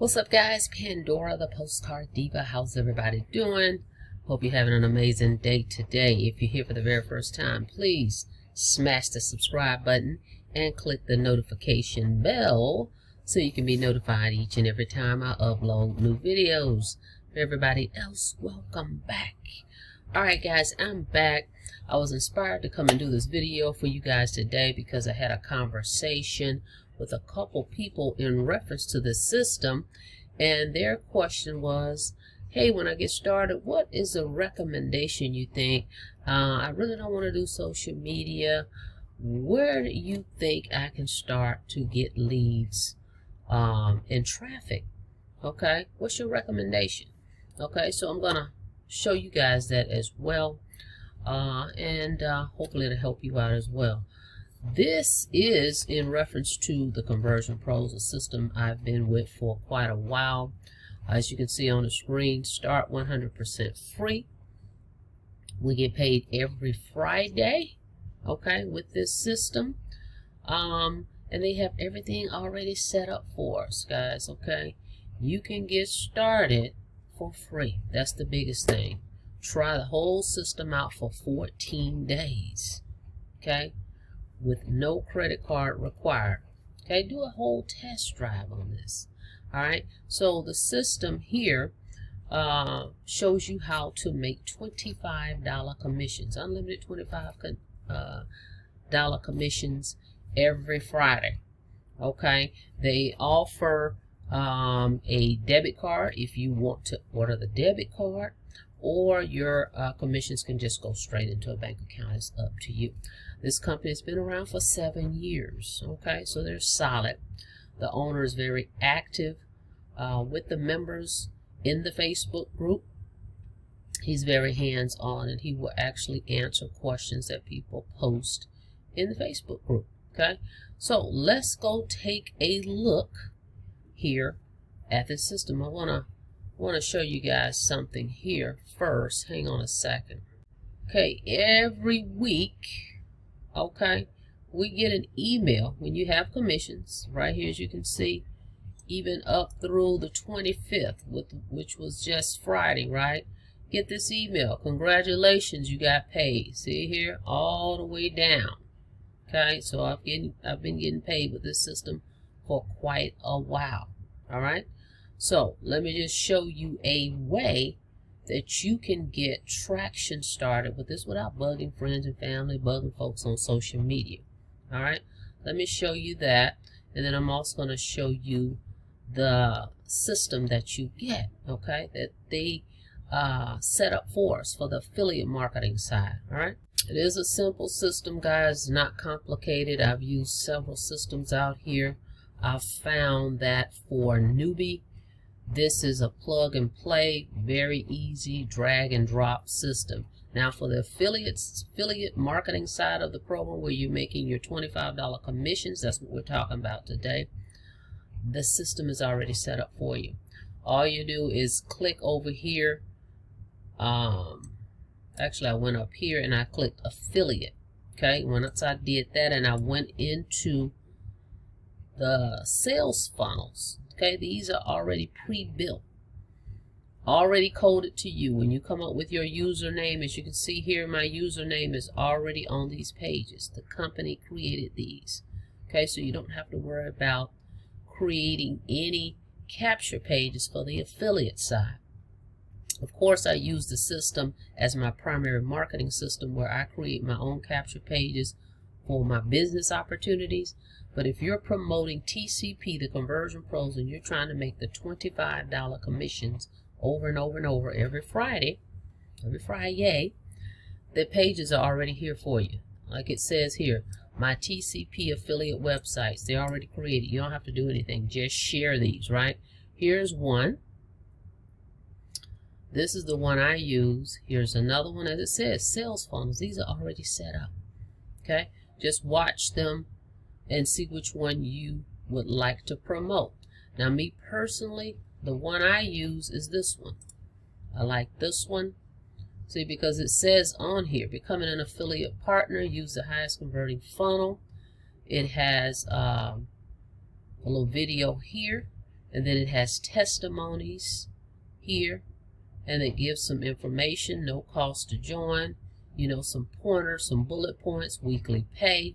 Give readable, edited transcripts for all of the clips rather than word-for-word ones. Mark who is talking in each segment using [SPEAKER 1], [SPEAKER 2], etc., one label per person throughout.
[SPEAKER 1] What's up, guys? Pandora, the Postcard Diva. How's everybody doing? Hope you're having an amazing day today. If you're here for the very first time, please smash the subscribe button and click the notification bell so you can be notified each and every time I upload new videos. For everybody else, welcome back. Alright, guys, I'm back. I was inspired to come and do this video for you guys today because I had a conversation with a couple people in reference to this system, and their question was, hey, when I get started, what is a recommendation you think? I really don't want to do social media. Where do you think I can start to get leads and traffic? Okay, what's your recommendation? Okay, so I'm gonna show you guys that as well, and hopefully it'll help you out as well. This is in reference to the Conversion Pros, a system I've been with for quite a while. As you can see on the screen, start 100% free. We get paid every Friday, okay, with this system. And they have everything already set up for us, guys, okay? You can get started for free. That's the biggest thing. Try the whole system out for 14 days, okay? With no credit card required. Okay, do a whole test drive on this. Alright, so the system here shows you how to make $25 commissions, unlimited $25 commissions every Friday. Okay, they offer a debit card if you want to order the debit card, or your commissions can just go straight into a bank account. It's up to you. This company has been around for 7 years. Okay, so they're solid. The owner is very active with the members in the Facebook group. He's very hands-on, and he will actually answer questions that people post in the Facebook group. Okay, so let's go take a look here at the system. I want to show you guys something here first. Hang on a second. Okay, every week, okay, we get an email when you have commissions right here, as you can see, even up through the 25th, which was just Friday, right? Get this email: congratulations, you got paid. See here, all the way down. Okay, so I've been getting paid with this system for quite a while. All right, so let me just show you a way that you can get traction started with this without bugging friends and family, bugging folks on social media. All right, let me show you that, and then I'm also going to show you the system that you get, okay, that they set up for us for the affiliate marketing side. All right, it is a simple system, guys, not complicated. I've used several systems out here. I've found that for newbie, this is a plug and play, very easy drag and drop system. Now for the affiliate marketing side of the program, where you're making your $25 commissions, that's what we're talking about today. The system is already set up for you. All you do is click over here. Actually, I went up here and I clicked affiliate. Okay, once I did that and I went into the sales funnels, okay, these are already pre-built, already coded to you. When you come up with your username, as you can see here, my username is already on these pages. The company created these. Okay, so you don't have to worry about creating any capture pages for the affiliate side. Of course, I use the system as my primary marketing system, where I create my own capture pages for my business opportunities. But if you're promoting TCP, the Conversion Pros, and you're trying to make the $25 commissions over and over and over every Friday, the pages are already here for you. Like it says here, my TCP affiliate websites, they're already created. You don't have to do anything. Just share these, right? Here's one. This is the one I use. Here's another one. As it says, sales funnels. These are already set up. Okay? Just watch them and see which one you would like to promote. Now, me personally, the one I use is this one. I like this one. See, because it says on here, becoming an affiliate partner, use the highest converting funnel. It has a little video here. And then it has testimonies here, and it gives some information, no cost to join, you know, some pointers, some bullet points, weekly pay.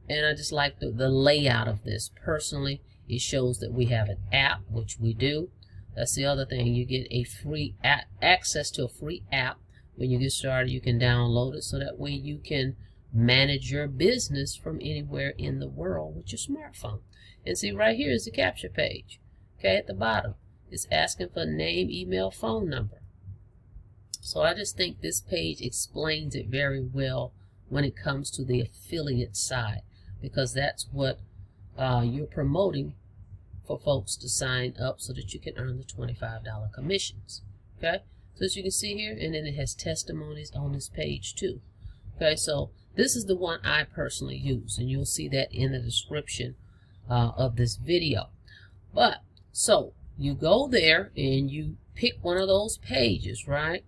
[SPEAKER 1] And I just like the layout of this. Personally, it shows that we have an app, which we do. That's the other thing. You get a free access to a free app. When you get started, you can download it, so that way you can manage your business from anywhere in the world with your smartphone. And see, right here is the capture page. Okay, at the bottom, it's asking for name, email, phone number. So I just think this page explains it very well when it comes to the affiliate side, because that's what you're promoting for folks to sign up so that you can earn the $25 commissions. Okay, so as you can see here, and then it has testimonies on this page too. Okay, so this is the one I personally use, and you'll see that in the description of this video. But so you go there and you pick one of those pages, right?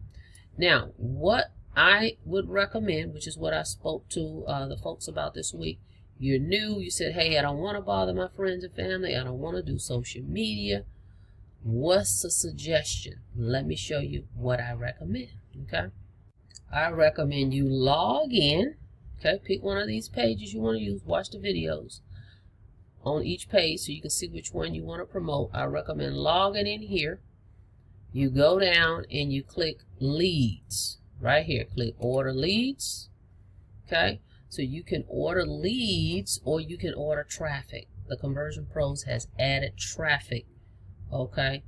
[SPEAKER 1] Now, what I would recommend, which is what I spoke to the folks about this week, you're new, you said, hey, I don't want to bother my friends and family, I don't want to do social media. What's a suggestion? Let me show you what I recommend. Okay, I recommend you log in. Okay, pick one of these pages you want to use, watch the videos on each page so you can see which one you want to promote. I recommend logging in here. You go down and you click leads right here. Click order leads. Okay, so you can order leads or you can order traffic. The Conversion Pros has added traffic, okay,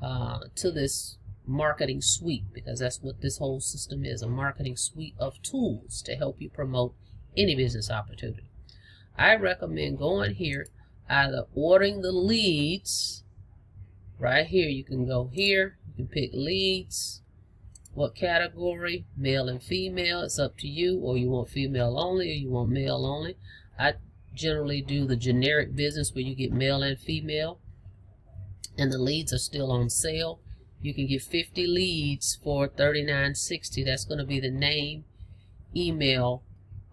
[SPEAKER 1] to this marketing suite, because that's what this whole system is, a marketing suite of tools to help you promote any business opportunity. I recommend going here, either ordering the leads right here. You can go here, you can pick leads, what category, male and female, it's up to you, or you want female only or you want male only. I generally do the generic business where you get male and female, and the leads are still on sale. You can get 50 leads for $39.60. That's going to be the name, email,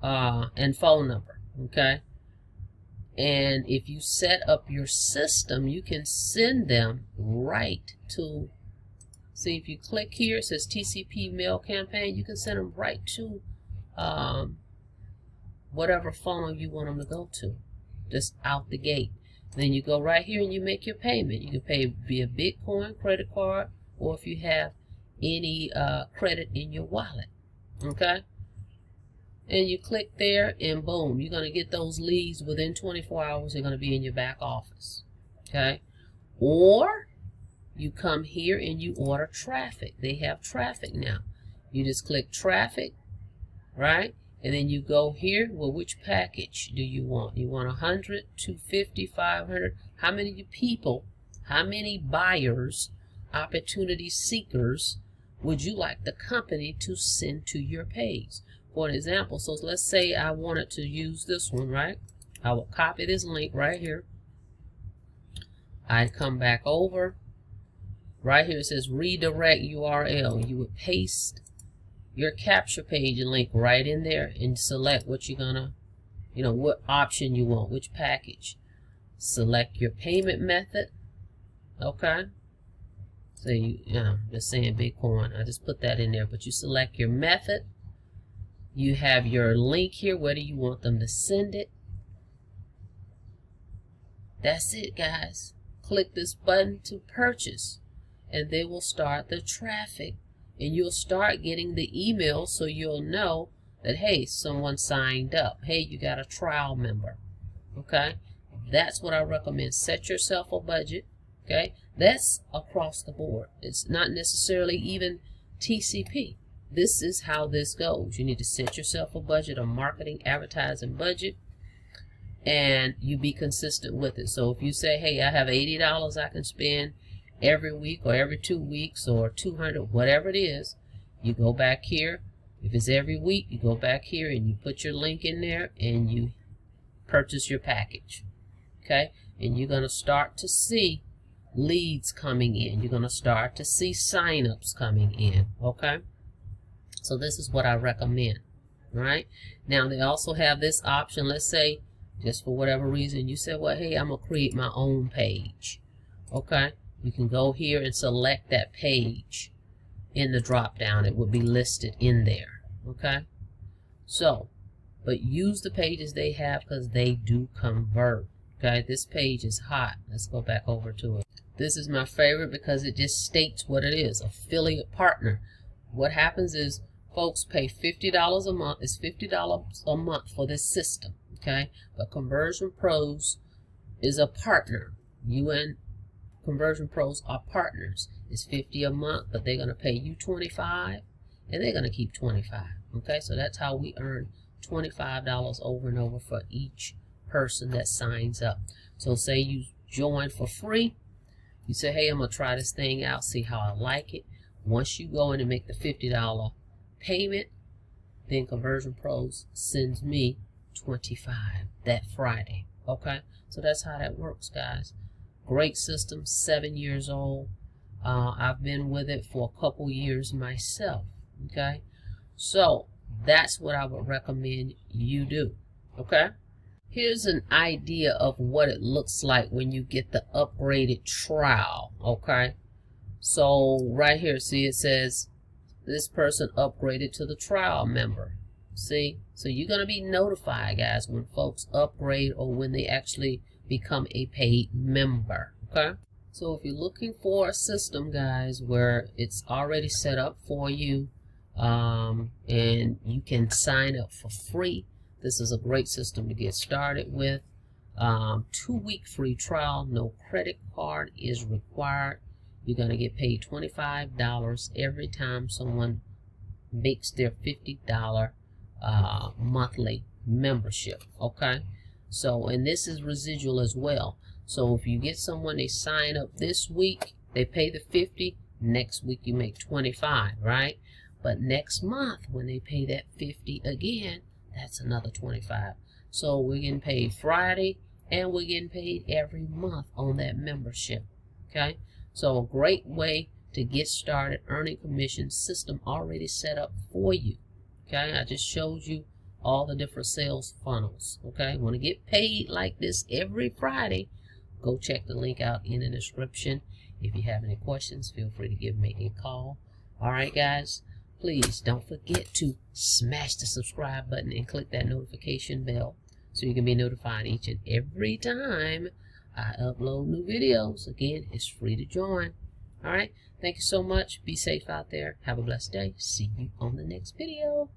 [SPEAKER 1] and phone number. Okay, and if you set up your system, you can send them right to, see, if you click here, it says TCP mail campaign, you can send them right to whatever funnel you want them to go to, just out the gate. Then you go right here and you make your payment. You can pay via Bitcoin, credit card, or if you have any credit in your wallet. Okay, and you click there and boom, you're going to get those leads within 24 hours. They're going to be in your back office. Okay, or you come here and you order traffic. They have traffic now. You just click traffic, right? And then you go here. Well, which package do you want? You want 100, 250, 500? How many people, how many buyers, opportunity seekers would you like the company to send to your page? For an example, so let's say I wanted to use this one, right? I will copy this link right here. I'd come back over. Right here it says redirect URL. You would paste your capture page and link right in there and select what you're gonna, you know, what option you want, which package. Select your payment method. Okay, so you know, just saying Bitcoin, I just put that in there, but you select your method. You have your link here, where do you want them to send it. That's it, guys. Click this button to purchase, and they will start the traffic, and you'll start getting the email, so you'll know that, hey, someone signed up. Hey, you got a trial member. Okay, that's what I recommend. Set yourself a budget. Okay, that's across the board. It's not necessarily even TCP. This is how this goes. You need to set yourself a budget, a marketing, advertising budget, and you be consistent with it. So if you say, hey, I have $80 I can spend every week or every 2 weeks or 200, whatever it is, you go back here. If it's every week, you go back here and you put your link in there and you purchase your package. Okay, and you're going to start to see leads coming in. You're going to start to see sign-ups coming in. Okay, so this is what I recommend. Right now, they also have this option. Let's say, just for whatever reason, you say, well, hey, I'm going to create my own page. Okay, you can go here and select that page in the drop down. It would be listed in there. Okay, so but use the pages they have because they do convert. Okay, this page is hot. Let's go back over to it. This is my favorite because it just states what it is: affiliate partner. What happens is folks pay $50 a month. It's $50 a month for this system. Okay, but Conversion Pros is a partner. You and Conversion Pros are partners. It's $50 a month, but they're going to pay you $25, and they're going to keep $25. Okay, so that's how we earn $25 over and over for each person that signs up. So say you join for free. You say, hey, I'm going to try this thing out, see how I like it. Once you go in and make the $50 payment, then Conversion Pros sends me $25 that Friday. Okay, so that's how that works, guys. Great system, 7 years old. I've been with it for a couple years myself. Okay, so that's what I would recommend you do. Okay, here's an idea of what it looks like when you get the upgraded trial. Okay, so right here, see, it says this person upgraded to the trial member. See, so you're going to be notified, guys, when folks upgrade or when they actually become a paid member. Okay, so if you're looking for a system, guys, where it's already set up for you, and you can sign up for free, this is a great system to get started with. 2-week free trial, no credit card is required. You're going to get paid $25 every time someone makes their $50 monthly membership. Okay, so, and this is residual as well. So if you get someone, they sign up this week, they pay the $50, next week you make $25, right? But next month when they pay that $50 again, that's another $25. So we're getting paid Friday and we're getting paid every month on that membership. Okay, so a great way to get started earning commission, system already set up for you. Okay, I just showed you all the different sales funnels. Okay, want to get paid like this every Friday, go check the link out in the description. If you have any questions, feel free to give me a call. All right, guys, please don't forget to smash the subscribe button and click that notification bell so you can be notified each and every time I upload new videos. Again, it's free to join. All right, thank you so much. Be safe out there. Have a blessed day. See you on the next video.